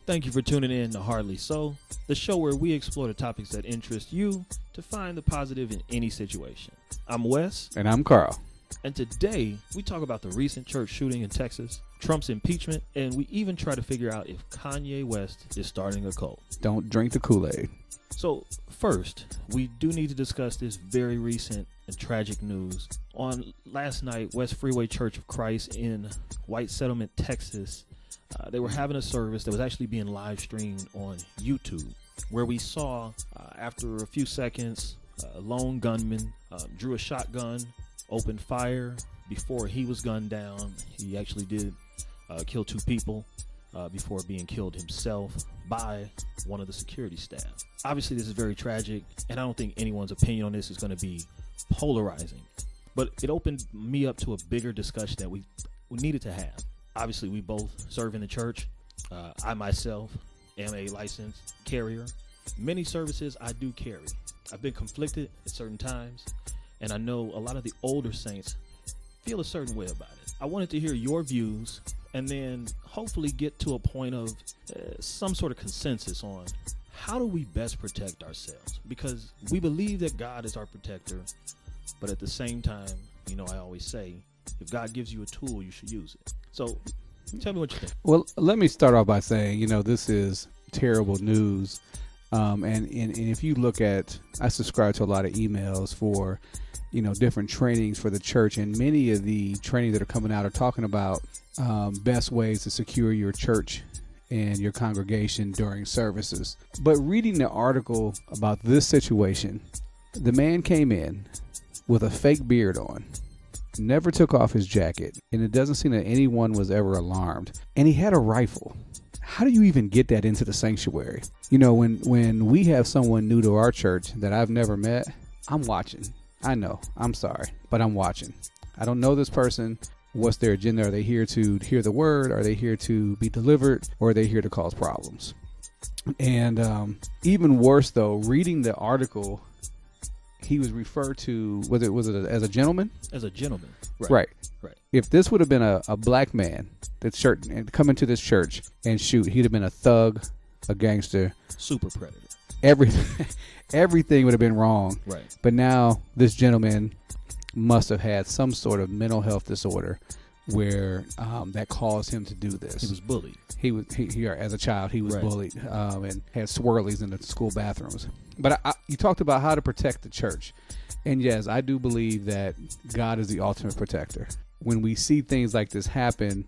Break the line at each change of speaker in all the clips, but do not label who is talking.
Thank you for tuning in to Hardly So, the show where we explore the topics that interest you to find the positive in any situation. I'm Wes.
And I'm Carl.
And today, we talk about the recent church shooting in Texas, Trump's impeachment, and we even try to figure out if Kanye West is starting a cult.
Don't drink the Kool-Aid.
So, first, we do need to discuss this very recent and tragic news. On last night, West Freeway Church of Christ in White Settlement, Texas, they were having a service that was actually being live streamed on YouTube, where we saw, after a few seconds, a lone gunman drew a shotgun, opened fire. Before he was gunned down, he actually did kill two people before being killed himself by one of the security staff. Obviously, this is very tragic, and I don't think anyone's opinion on this is going to be polarizing, but it opened me up to a bigger discussion that we needed to have. Obviously, we both serve in the church. I myself am a licensed carrier. Many services I do carry. I've been conflicted at certain times, and I know a lot of the older saints feel a certain way about it. I wanted to hear your views and then hopefully get to a point of some sort of consensus on how do we best protect ourselves, because we believe that God is our protector, but at the same time, I always say, if God gives you a tool, you should use it. So tell me what you think.
Well, let me start off by saying, this is terrible news. And if you look at, I subscribe to a lot of emails for, different trainings for the church. And many of the trainings that are coming out are talking about best ways to secure your church and your congregation during services. But reading the article about this situation, the man came in with a fake beard on, never took off his jacket, and it doesn't seem that anyone was ever alarmed. And he had a rifle. How do you even get that into the sanctuary? When we have someone new to our church that I've never met, I'm watching. I know, I'm sorry, but I'm watching. I don't know this person. What's their agenda? Are they here to hear the word? Are they here to be delivered? Or are they here to cause problems? And even worse, though, reading the article, he was referred to, was it as a gentleman?
As a gentleman.
Right.
If
this would have been a black man that come into this church and shoot, he'd have been a thug, a gangster.
Super predator.
Everything would have been wrong.
Right.
But now this gentleman must have had some sort of mental health disorder where that caused him to do this.
He was bullied.
He as a child, he was
right.
bullied and had swirlies in the school bathrooms. But you talked about how to protect the church. And yes, I do believe that God is the ultimate protector. When we see things like this happen,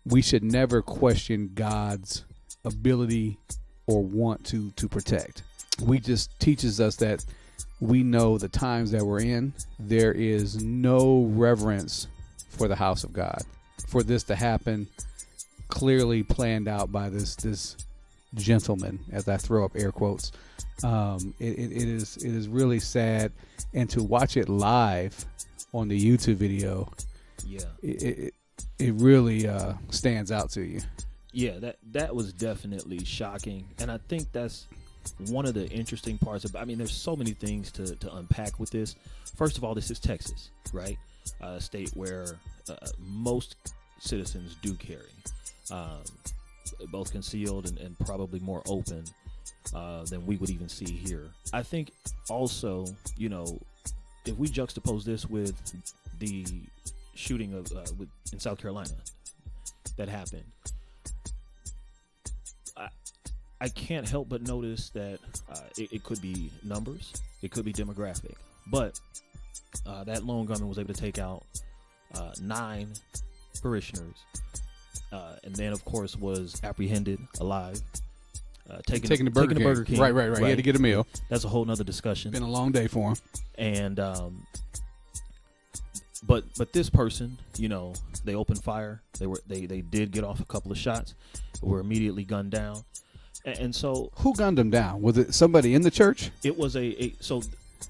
we should never question God's ability or want to protect. We just teaches us that we know the times that we're in. There is no reverence for the house of God. For this to happen, clearly planned out by this gentleman, as I throw up air quotes, it is really sad. And to watch it live on the YouTube video, it really stands out to you.
Yeah, that was definitely shocking, and I think that's one of the interesting parts about. There's so many things to unpack with this. First of all, this is Texas, right? A state where most citizens do carry, both concealed and probably more open than we would even see here. I think also, if we juxtapose this with the shooting in South Carolina that happened, I can't help but notice that it could be numbers, it could be demographic, but that lone gunman was able to take out 9 parishioners, and then of course was apprehended alive, taking the Burger King.
Right. He had to get a meal.
That's a whole nother discussion.
Been a long day for him.
And but this person, they opened fire. They did get off a couple of shots, were immediately gunned down. And so,
who gunned him down? Was it somebody in the church?
It was so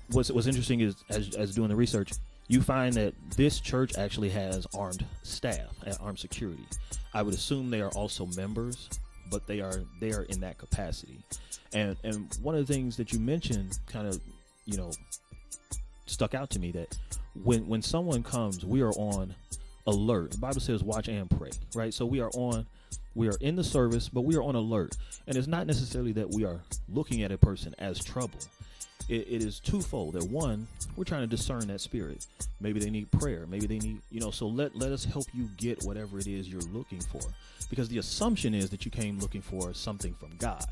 what's interesting is as doing the research, you find that this church actually has armed staff and armed security. I would assume they are also members, but they are in that capacity. And one of the things that you mentioned kind of, stuck out to me, that when someone comes, we are on alert. The Bible says watch and pray, right? So we are on We are in the service, but we are on alert. And it's not necessarily that we are looking at a person as trouble. It is twofold. That one, we're trying to discern that spirit. Maybe they need prayer. Maybe they need, so let us help you get whatever it is you're looking for. Because the assumption is that you came looking for something from God.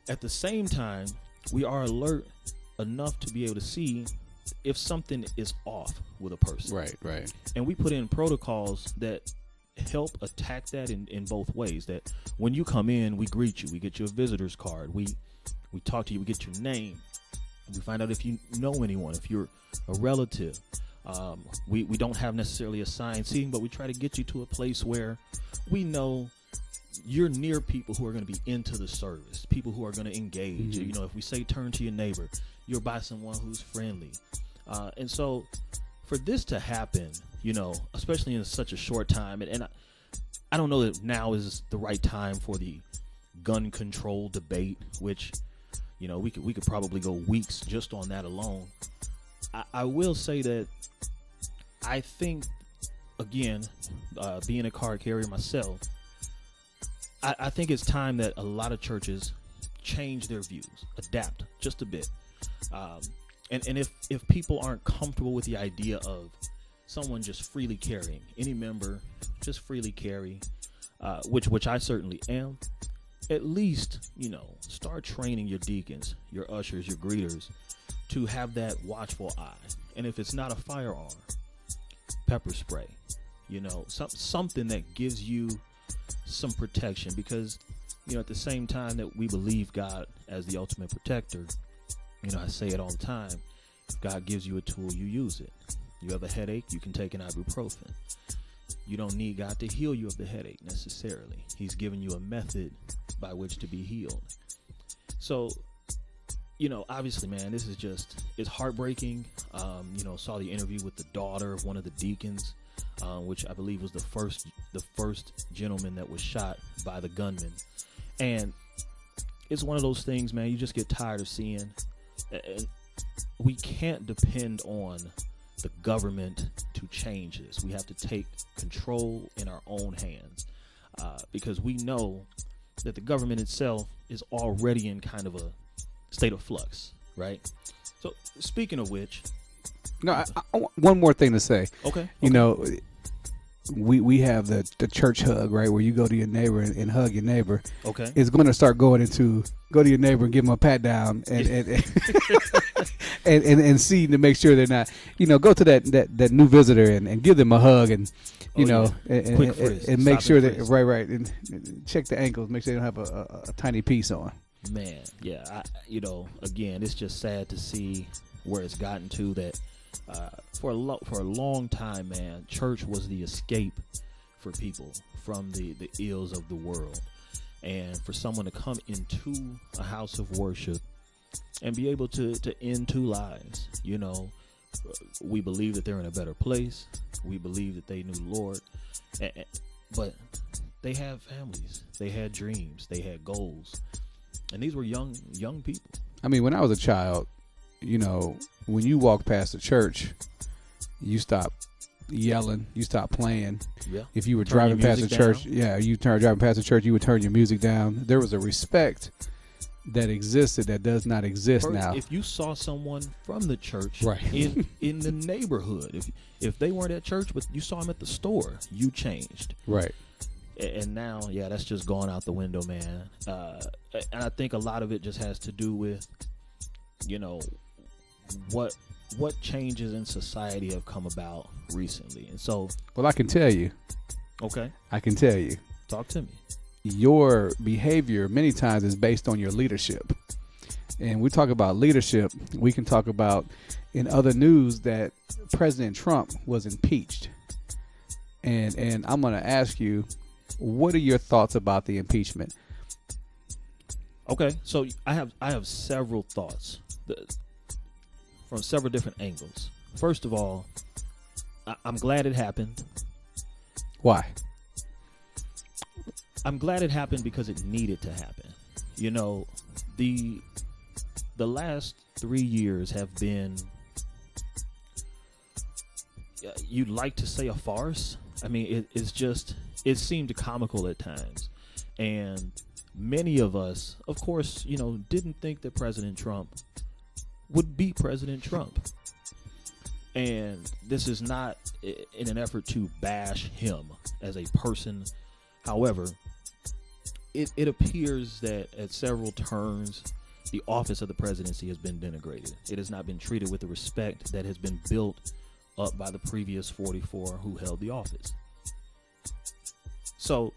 At the same time, we are alert enough to be able to see if something is off with a person.
Right.
And we put in protocols that help attack that in both ways. That when you come in, we greet you. We get you a visitor's card. We talk to you. We get your name. We find out if you know anyone, if you're a relative. We don't have necessarily assigned seating, but we try to get you to a place where we know you're near people who are going to be into the service, people who are going to engage.
Mm-hmm.
If we say turn to your neighbor, you're by someone who's friendly. And so for this to happen, especially in such a short time, and I don't know that now is the right time for the gun control debate, which, we could probably go weeks just on that alone. I will say that I think, again, being a card carrier myself, I think it's time that a lot of churches change their views, adapt just a bit. And if people aren't comfortable with the idea of someone just freely carrying, any member just freely carry, which I certainly am, at least, start training your deacons, your ushers, your greeters to have that watchful eye. And if it's not a firearm, pepper spray, something that gives you some protection, because, at the same time that we believe God as the ultimate protector, I say it all the time. If God gives you a tool, you use it. You have a headache, you can take an ibuprofen. You don't need God to heal you of the headache necessarily. He's given you a method by which to be healed. So, obviously, man, this is it's heartbreaking. Saw the interview with the daughter of one of the deacons, which I believe was the first gentleman that was shot by the gunman. And it's one of those things, man, you just get tired of seeing. And we can't depend on the government to change this. We have to take control in our own hands, because we know that the government itself is already in kind of a state of flux, right? So speaking of which,
I one more thing to say.
Okay.
We have the church hug, right, where you go to your neighbor and hug your neighbor.
Okay.
It's going to start going into go to your neighbor and give them a pat down and see to make sure they're not, go to that new visitor and give them a hug and and make sure that right and check the ankles, make sure they don't have a tiny piece on.
Man, yeah, again, it's just sad to see where it's gotten to. That for a long time, man, church was the escape for people from the ills of the world, and for someone to come into a house of worship and be able to end two lives. We believe that they're in a better place. We believe that they knew the Lord, but they have families, they had dreams, they had goals. And these were young people.
I mean, when I was a child, when you walk past the church, you stop yelling, you stop playing.
Yeah.
If you were driving past the church, driving past the church, you would turn your music down. There was a respect that existed that does not exist now.
If you saw someone from the church
right.
in the neighborhood, if they weren't at church, but you saw them at the store, you changed.
Right.
And now, that's just gone out the window, man. And I think a lot of it just has to do with, what changes in society have come about recently. And so,
well, I can tell you.
Okay.
I can tell you.
Talk to me.
Your behavior many times is based on your leadership. And we talk about leadership. We can talk about in other news that President Trump was impeached. And I'm going to ask you, what are your thoughts about the impeachment?
Okay, so I have several thoughts from several different angles. First of all, I'm glad it happened.
Why?
I'm glad it happened because it needed to happen. The last 3 years have been, you'd like to say, a farce. I mean, it's just, it seemed comical at times. And many of us, of course, didn't think that President Trump would be President Trump. And this is not in an effort to bash him as a person. However, it appears that at several turns, the office of the presidency has been denigrated. It has not been treated with the respect that has been built up by the previous 44 who held the office. So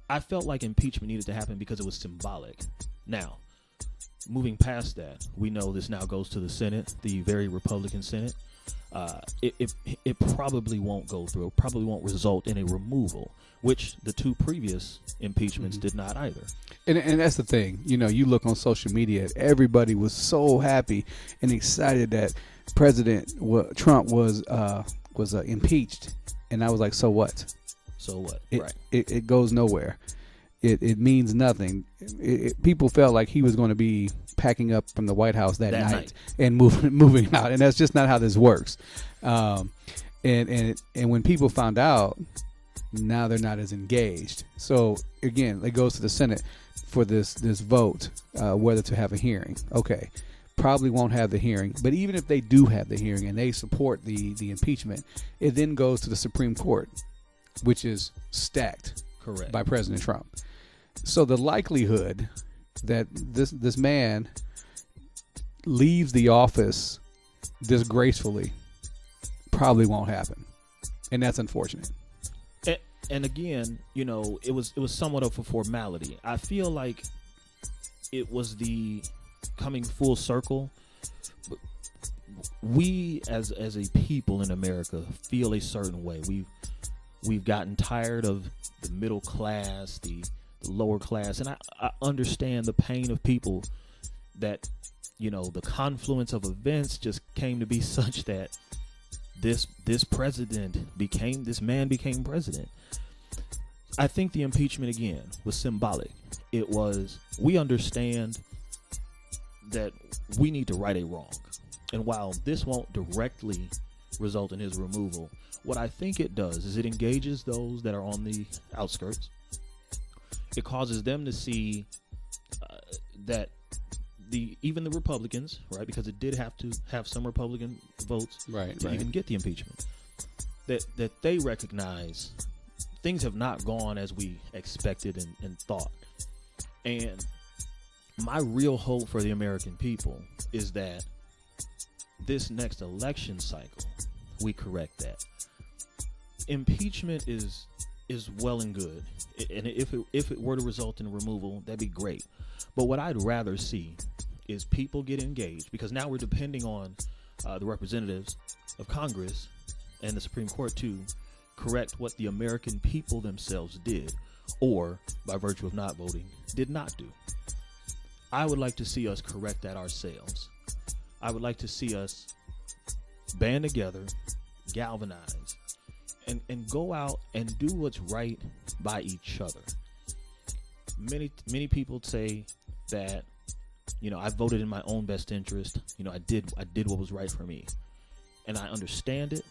I felt like impeachment needed to happen because it was symbolic. Now, moving past that, we know this now goes to the Senate, the very Republican Senate. It probably won't go through. It probably won't result in a removal, which the two previous impeachments did not either.
And that's the thing. You look on social media, everybody was so happy and excited that President Trump was impeached. And I was like, so what?
So what?
Right. It goes nowhere. It means nothing. People felt like he was going to be packing up from the White House that night and moving out, and that's just not how this works. And when people found out, now they're not as engaged. So again, it goes to the Senate for this vote whether to have a hearing. Okay, probably won't have the hearing, but even if they do have the hearing and they support the impeachment, it then goes to the Supreme Court, which is stacked.
Correct.
By President Trump. So the likelihood that this man leaves the office disgracefully probably won't happen, and that's unfortunate.
And again, it was somewhat of a formality. I feel like it was the coming full circle. We as a people in America feel a certain way. We've gotten tired of the middle class, the lower class, and I understand the pain of people that the confluence of events just came to be such that this man became president. I think the impeachment again was symbolic. It was, we understand that we need to right a wrong, and while this won't directly result in his removal, what I think it does is it engages those that are on the outskirts. It causes them to see that even the Republicans, right, because it did have to have some Republican votes to even get the impeachment, that they recognize things have not gone as we expected and thought. And my real hope for the American people is that this next election cycle, we correct that. Impeachment is well and good, and if it were to result in removal, that'd be great. But what I'd rather see is people get engaged, because now we're depending on the representatives of Congress and the Supreme Court to correct what the American people themselves did, or by virtue of not voting, did not do. I would like to see us correct that ourselves. I would like to see us band together, galvanize, and go out and do what's right by each other. Many people say that, I voted in my own best interest. I did what was right for me, and I understand it.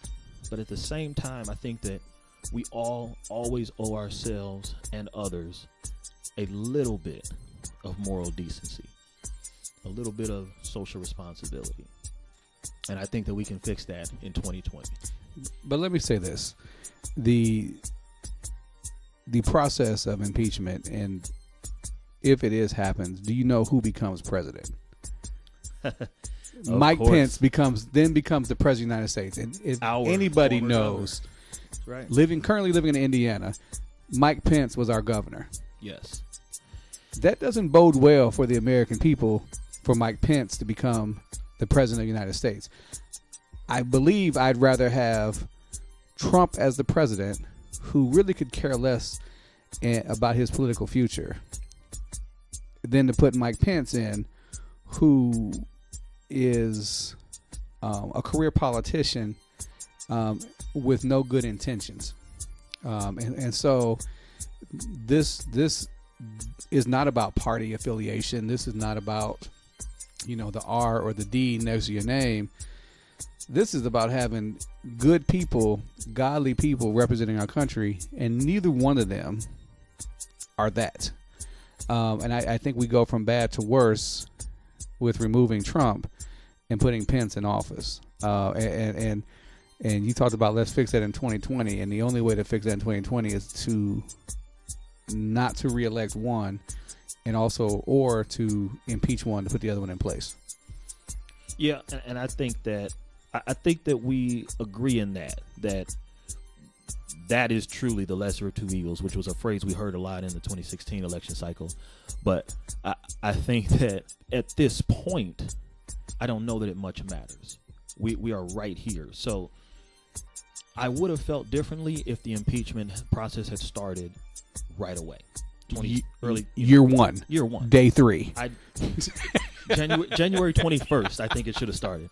But at the same time, I think that we all always owe ourselves and others a little bit of moral decency, a little bit of social responsibility, and I think that we can fix that in 2020.
But let me say this: the process of impeachment, and if it happens, do you know who becomes president? Mike Pence becomes the president of the United States, and if anybody knows, right, currently living in Indiana, Mike Pence was our governor.
Yes,
that doesn't bode well for the American people for Mike Pence to become the president of the United States. I believe I'd rather have Trump as the president, who really could care less about his political future, than to put Mike Pence in, who is a career politician with no good intentions. And so this is not about party affiliation. This is not about, the R or the D next to your name. This is about having good people, godly people representing our country, and neither one of them are that. And I think we go from bad to worse with removing Trump and putting Pence in office. And you talked about let's fix that in 2020, and the only way to fix that in 2020 is to not to reelect one, and also or to impeach one to put the other one in place.
Yeah, and I think that we agree in that is truly the lesser of two evils, which was a phrase we heard a lot in the 2016 election cycle. But I think that at this point, I don't know that it much matters. We are right here. So I would have felt differently if the impeachment process had started right away.
Year one. Day 3.
January 21st, I think it should have started.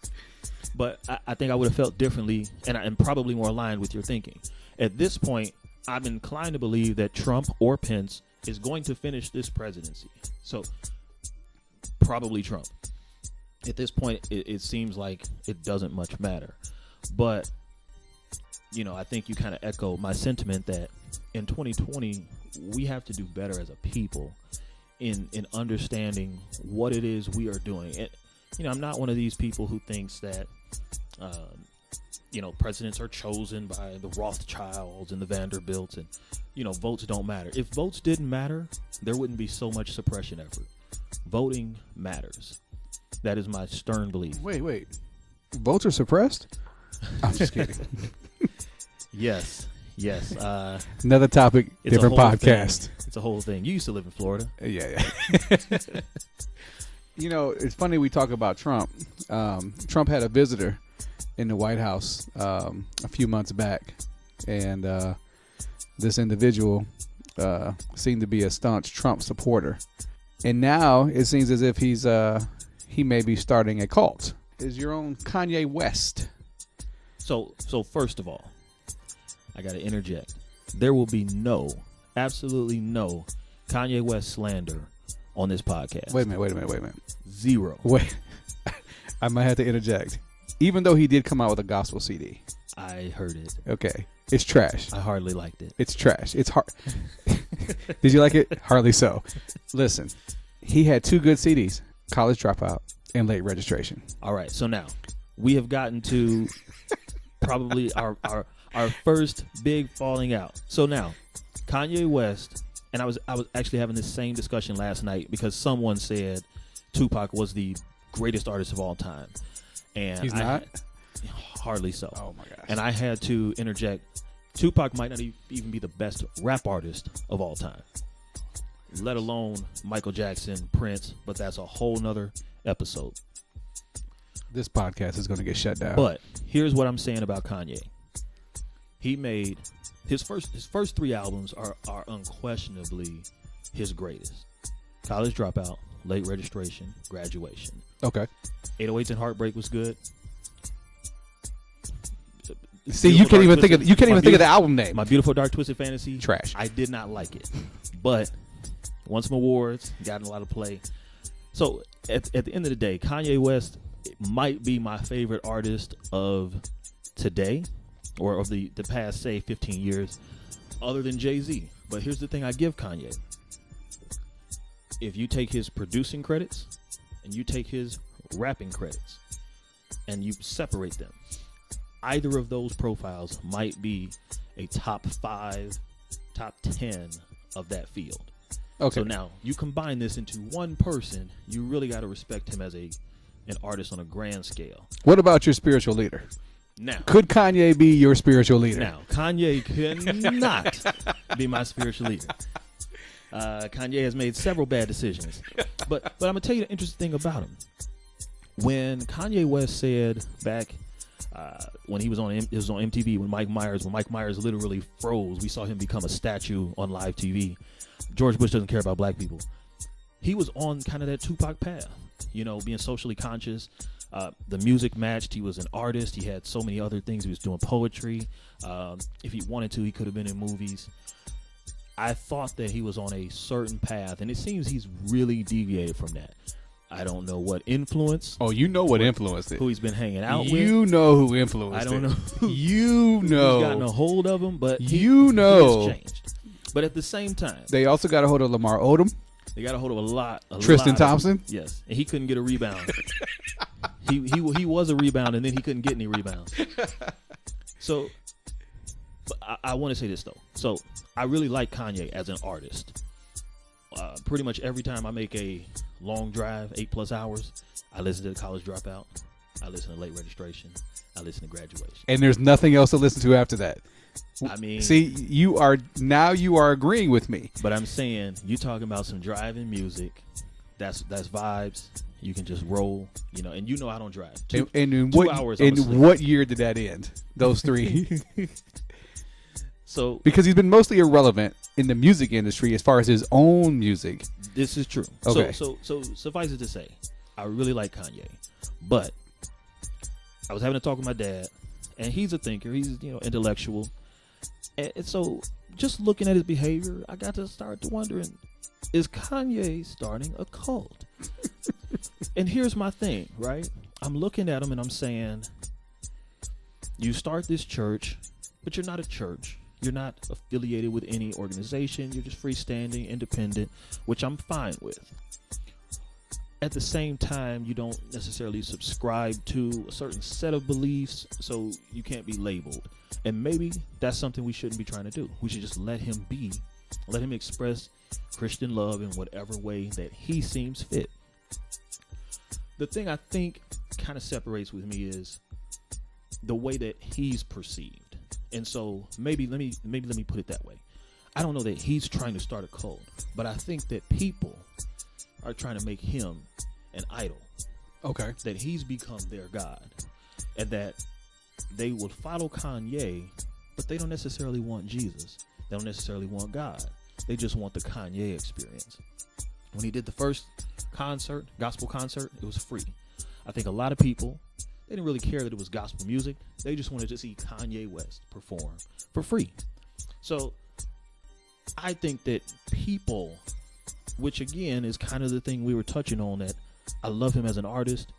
But I think I would have felt differently and probably more aligned with your thinking. At this point, I'm inclined to believe that Trump or Pence is going to finish this presidency. So probably Trump. At this point, it seems like it doesn't much matter. But, I think you kind of echo my sentiment that in 2020, we have to do better as a people in understanding what it is we are doing. And, I'm not one of these people who thinks that, presidents are chosen by the Rothschilds and the Vanderbilts and, votes don't matter. If votes didn't matter, there wouldn't be so much suppression effort. Voting matters. That is my stern belief.
Wait. Votes are suppressed? I'm just kidding.
Yes.
Another topic, different podcast.
It's a whole thing. You used to live in Florida.
Yeah. It's funny we talk about Trump. Trump had a visitor in the White House a few months back, and this individual seemed to be a staunch Trump supporter. And now it seems as if he may be starting a cult. Is your own Kanye West.
So first of all, I got to interject. There will be absolutely no Kanye West slander on this podcast.
Wait a minute.
0.
Wait, I might have to interject. Even though he did come out with a gospel CD.
I heard it.
Okay. It's trash.
I hardly liked it.
It's trash. It's hard. Did you like it? Hardly so. Listen, he had 2 good CDs, College Dropout and Late Registration.
All right. So now we have gotten to probably our first big falling out. So now Kanye West, and I was actually having this same discussion last night because someone said Tupac was the greatest artist of all time. And
he's not?
Hardly so.
Oh my gosh.
And I had to interject. Tupac might not even be the best rap artist of all time, let alone Michael Jackson, Prince, but that's a whole nother episode.
This podcast is going to get shut down.
But here's what I'm saying about Kanye. He made his first 3 albums are unquestionably his greatest. College Dropout, Late Registration, Graduation.
Okay.
808s and Heartbreak was good.
See, you can't even think of the album name.
My Beautiful Dark Twisted Fantasy,
trash.
I did not like it, but won some awards, got a lot of play. So at the end of the day, Kanye West might be my favorite artist of today, or of the past, say, 15 years, other than Jay-Z. But here's the thing I give Kanye. If you take his producing credits and you take his rapping credits and you separate them, either of those profiles might be a top 5, top 10 of that field.
Okay.
So now you combine this into one person, you really got to respect him as an artist on a grand scale.
What about your spiritual leader?
Now,
could Kanye be your spiritual leader?
Now, Kanye cannot be my spiritual leader. Kanye has made several bad decisions. But I'm going to tell you the interesting thing about him. When Kanye West said back when he was on MTV, when Mike Myers literally froze, we saw him become a statue on live TV. George Bush doesn't care about black people. He was on kind of that Tupac path, being socially conscious. The music matched. He was an artist. He had so many other things. He was doing poetry. If he wanted to, he could have been in movies. I thought that he was on a certain path, and it seems he's really deviated from that. I don't know what influence.
Oh, you know what influenced it.
Who he's been hanging out with.
You know who influenced it.
I don't know.
You know.
Who's gotten a hold of him, but
he
has changed. But at the same time,
they also got a hold of Lamar Odom.
They got a hold of a lot.
Tristan Thompson.
Yes, and he couldn't get a rebound. he was a rebound, and then he couldn't get any rebounds. So, but I want to say this though. So I really like Kanye as an artist. Pretty much every time I make a long drive, 8+ hours, I listen to The College Dropout. I listen to Late Registration. I listen to Graduation.
And there's nothing else to listen to after that.
I mean,
see, you are agreeing with me.
But I'm saying, you talking about some driving music. That's vibes. You can just roll, and you know I don't drive. Two hours.
And what year did that end? Those 3.
So
because he's been mostly irrelevant in the music industry as far as his own music.
This is true.
Okay.
So suffice it to say, I really like Kanye, but I was having a talk with my dad, and he's a thinker. He's intellectual, and so just looking at his behavior, I got to start wondering: is Kanye starting a cult? And here's my thing, right? I'm looking at him and I'm saying, you start this church, but you're not a church. You're not affiliated with any organization. You're just freestanding, independent, which I'm fine with. At the same time, you don't necessarily subscribe to a certain set of beliefs, so you can't be labeled. And maybe that's something we shouldn't be trying to do. We should just let him be, let him express Christian love in whatever way that he seems fit. The thing I think kind of separates with me is the way that he's perceived. And so maybe let me put it that way. I don't know that he's trying to start a cult, but I think that people are trying to make him an idol.
Okay.
That he's become their God. And that they will follow Kanye, but they don't necessarily want Jesus. They don't necessarily want God. They just want the Kanye experience. When he did the first gospel concert, it was free. I think a lot of people, they didn't really care that it was gospel music. They just wanted to see Kanye West perform for free. So I think that people, which again is kind of the thing we were touching on, that I love him as an artist.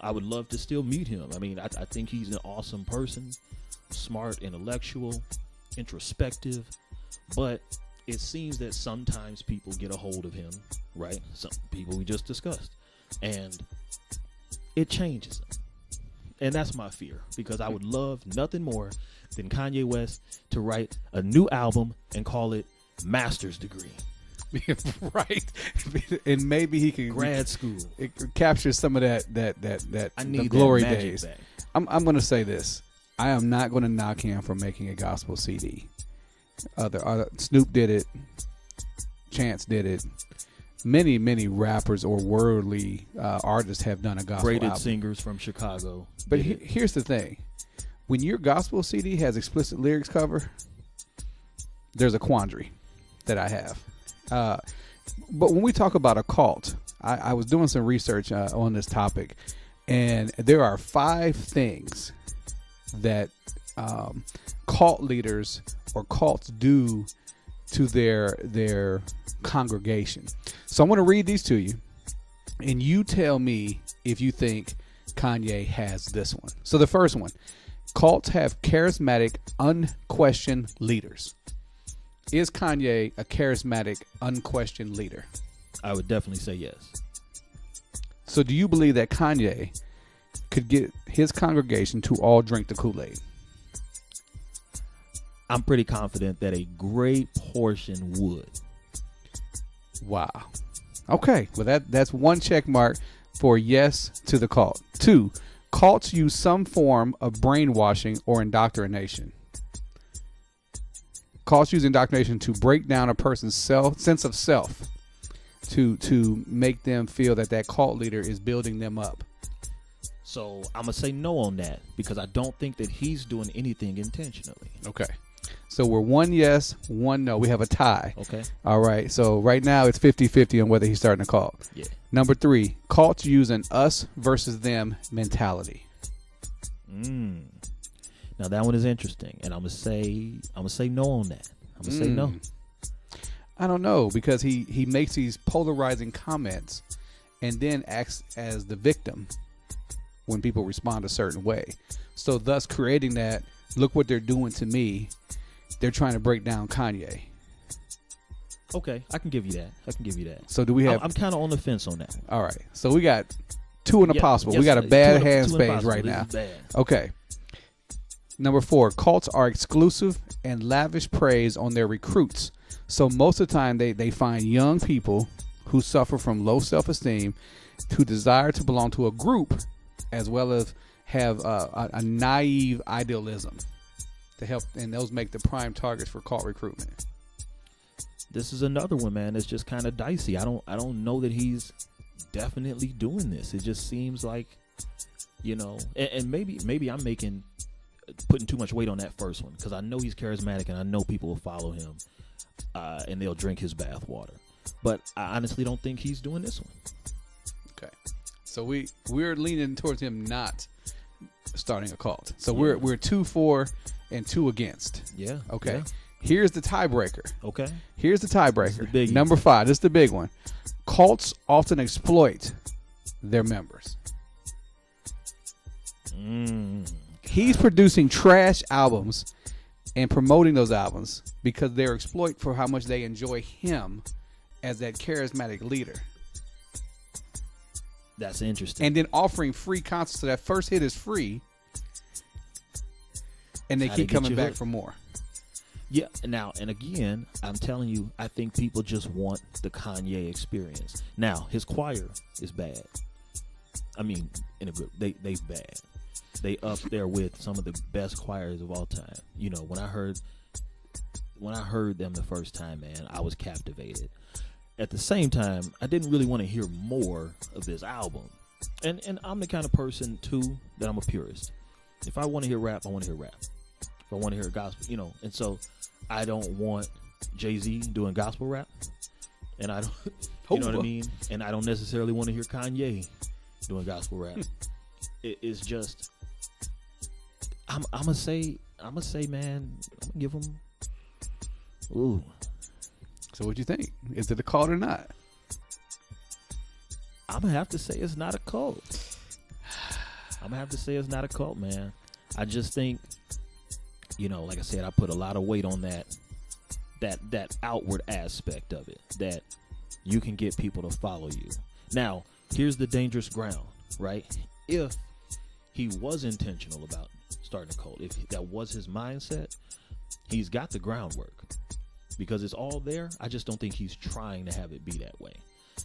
I would love to still meet him. I mean, I think he's an awesome person, smart, intellectual, introspective, but it seems that sometimes people get a hold of him, right? Some people we just discussed, and it changes him. And that's my fear, because I would love nothing more than Kanye West to write a new album and call it Master's Degree.
Right. And maybe he can
grad school.
It captures some of that
I need
the glory
that magic
days.
Back.
I'm going to say this. I am not going to knock him for making a gospel CD. Other Snoop did it. Chance did it. Many rappers or worldly artists have done a gospel
Braided
album.
singers from Chicago.
But here's the thing. When your gospel CD has explicit lyrics cover, there's a quandary that I have. But when we talk about a cult, I was doing some research on this topic, and there are 5 things that cult leaders or cults do to their congregation. So I'm going to read these to you, and you tell me if you think Kanye has this one. So the first one, cults have charismatic, unquestioned leaders. Is Kanye a charismatic, unquestioned leader?
I would definitely say yes.
So do you believe that Kanye could get his congregation to all drink the Kool-Aid?
I'm pretty confident that a great portion would.
Wow. Okay. Well, that's one check mark for yes to the cult. 2, cults use some form of brainwashing or indoctrination. Cults use indoctrination to break down a person's sense of self, to make them feel that cult leader is building them up.
So I'm going to say no on that, because I don't think that he's doing anything intentionally.
Okay. So we're 1 yes, 1 no. We have a tie.
Okay.
All right. So right now it's 50-50 on whether he's starting a cult.
Yeah.
Number 3, cults use an us versus them mentality.
Now that one is interesting, and I'm gonna say no on that. I'm gonna say no.
I don't know, because he makes these polarizing comments, and then acts as the victim when people respond a certain way. So thus creating that, look what they're doing to me. They're trying to break down Kanye.
Okay, I can give you that.
So do we have?
I'm kind of on the fence on that.
All right. So we got two in the possible.
Yes,
we got a bad
two in
hand
the
spades
possible.
right
This
now.
is bad.
Okay. Number 4, cults are exclusive and lavish praise on their recruits. So most of the time they find young people who suffer from low self-esteem, who desire to belong to a group, as well as have a naive idealism to help, and those make the prime targets for cult recruitment.
This is another one, man. That's just kind of dicey. I don't know that he's definitely doing this. It just seems like, and maybe I'm putting too much weight on that first one, because I know he's charismatic and I know people will follow him and they'll drink his bathwater. But I honestly don't think he's doing this one.
Okay, so we're leaning towards him not starting a cult. So we're 2 for and 2 against.
Yeah.
Okay.
Yeah.
Here's the tiebreaker.
Okay.
Here's the tiebreaker.
The
Number 5. This is the big one. Cults often exploit their members. He's producing trash albums and promoting those albums because they're exploit for how much they enjoy him as that charismatic leader.
That's interesting.
And then offering free concerts. So that first hit is free, and they keep coming back for more.
Yeah. Now, and again, I'm telling you, I think people just want the Kanye experience. Now, his choir is bad. I mean, in a good, they bad. They up there with some of the best choirs of all time. When I heard them the first time, man, I was captivated. At the same time, I didn't really want to hear more of this album. And I'm the kind of person too that I'm a purist. If I want to hear rap, I want to hear rap. If I want to hear gospel, and so I don't want Jay-Z doing gospel rap, and I don't, you know what I mean? And I don't necessarily want to hear Kanye doing gospel rap. It's just, I'm gonna say, man, I'm gonna give him. Ooh.
So what you think? Is it a cult or not?
I'm gonna have to say it's not a cult. I'm gonna have to say it's not a cult, man. I just think, like I said, I put a lot of weight on that outward aspect of it, that you can get people to follow you. Now, here's the dangerous ground, right? If he was intentional about starting a cult, if that was his mindset, he's got the groundwork because it's all there. I just don't think he's trying to have it be that way.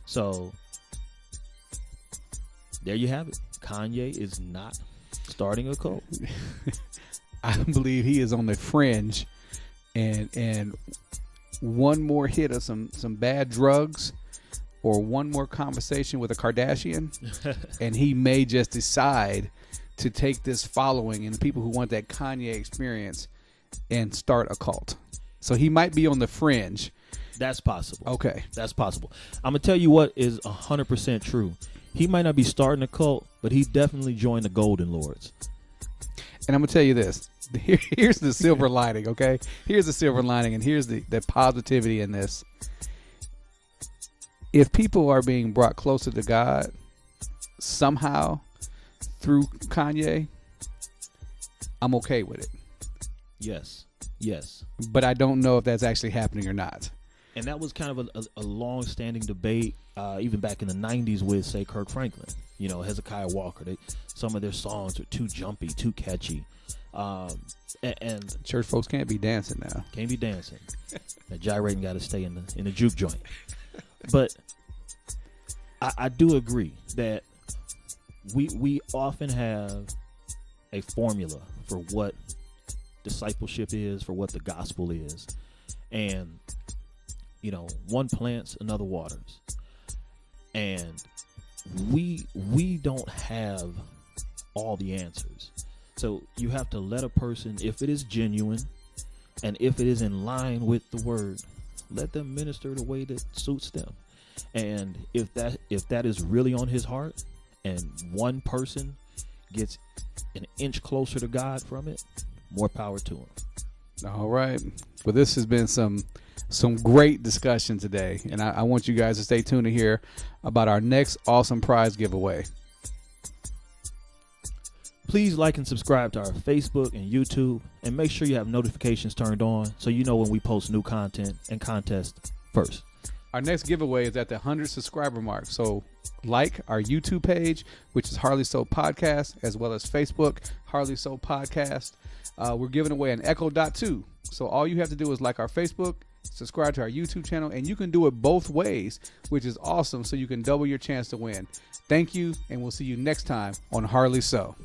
So there you have it. Kanye is not starting a cult.
I believe he is on the fringe, and one more hit of some bad drugs or one more conversation with a Kardashian and he may just decide to take this following and the people who want that Kanye experience and start a cult. So he might be on the fringe.
That's possible.
Okay.
That's possible. I'm going to tell you what is 100% true. He might not be starting a cult, but he definitely joined the Golden Lords.
And I'm going to tell you this. Here's the silver lining, okay? Here's the silver lining, and here's the positivity in this. If people are being brought closer to God somehow through Kanye, I'm okay with it.
Yes. Yes.
But I don't know if that's actually happening or not.
And that was kind of a long-standing debate, even back in the 90s with, say, Kirk Franklin, Hezekiah Walker. Some of their songs are too jumpy, too catchy. And
church folks can't be dancing now.
Can't be dancing. That gyrating got to stay in the juke joint. But I do agree that we often have a formula for what discipleship is, for what the gospel is. And, one plants, another waters. And we don't have all the answers. So you have to let a person, if it is genuine and if it is in line with the word, let them minister the way that suits them. And if that is really on his heart and one person gets an inch closer to God from it, more power to him.
All right. Well, this has been some some great discussion today. And I want you guys to stay tuned to hear about our next awesome prize giveaway.
Please like and subscribe to our Facebook and YouTube, and make sure you have notifications turned on so you know when we post new content and contests first.
Our next giveaway is at the 100 subscriber mark. So like our YouTube page, which is Hardly So Podcast, as well as Facebook, Hardly So Podcast. We're giving away an Echo Dot 2. So all you have to do is like our Facebook, subscribe to our YouTube channel, and you can do it both ways, which is awesome. So you can double your chance to win. Thank you, and we'll see you next time on Hardly So.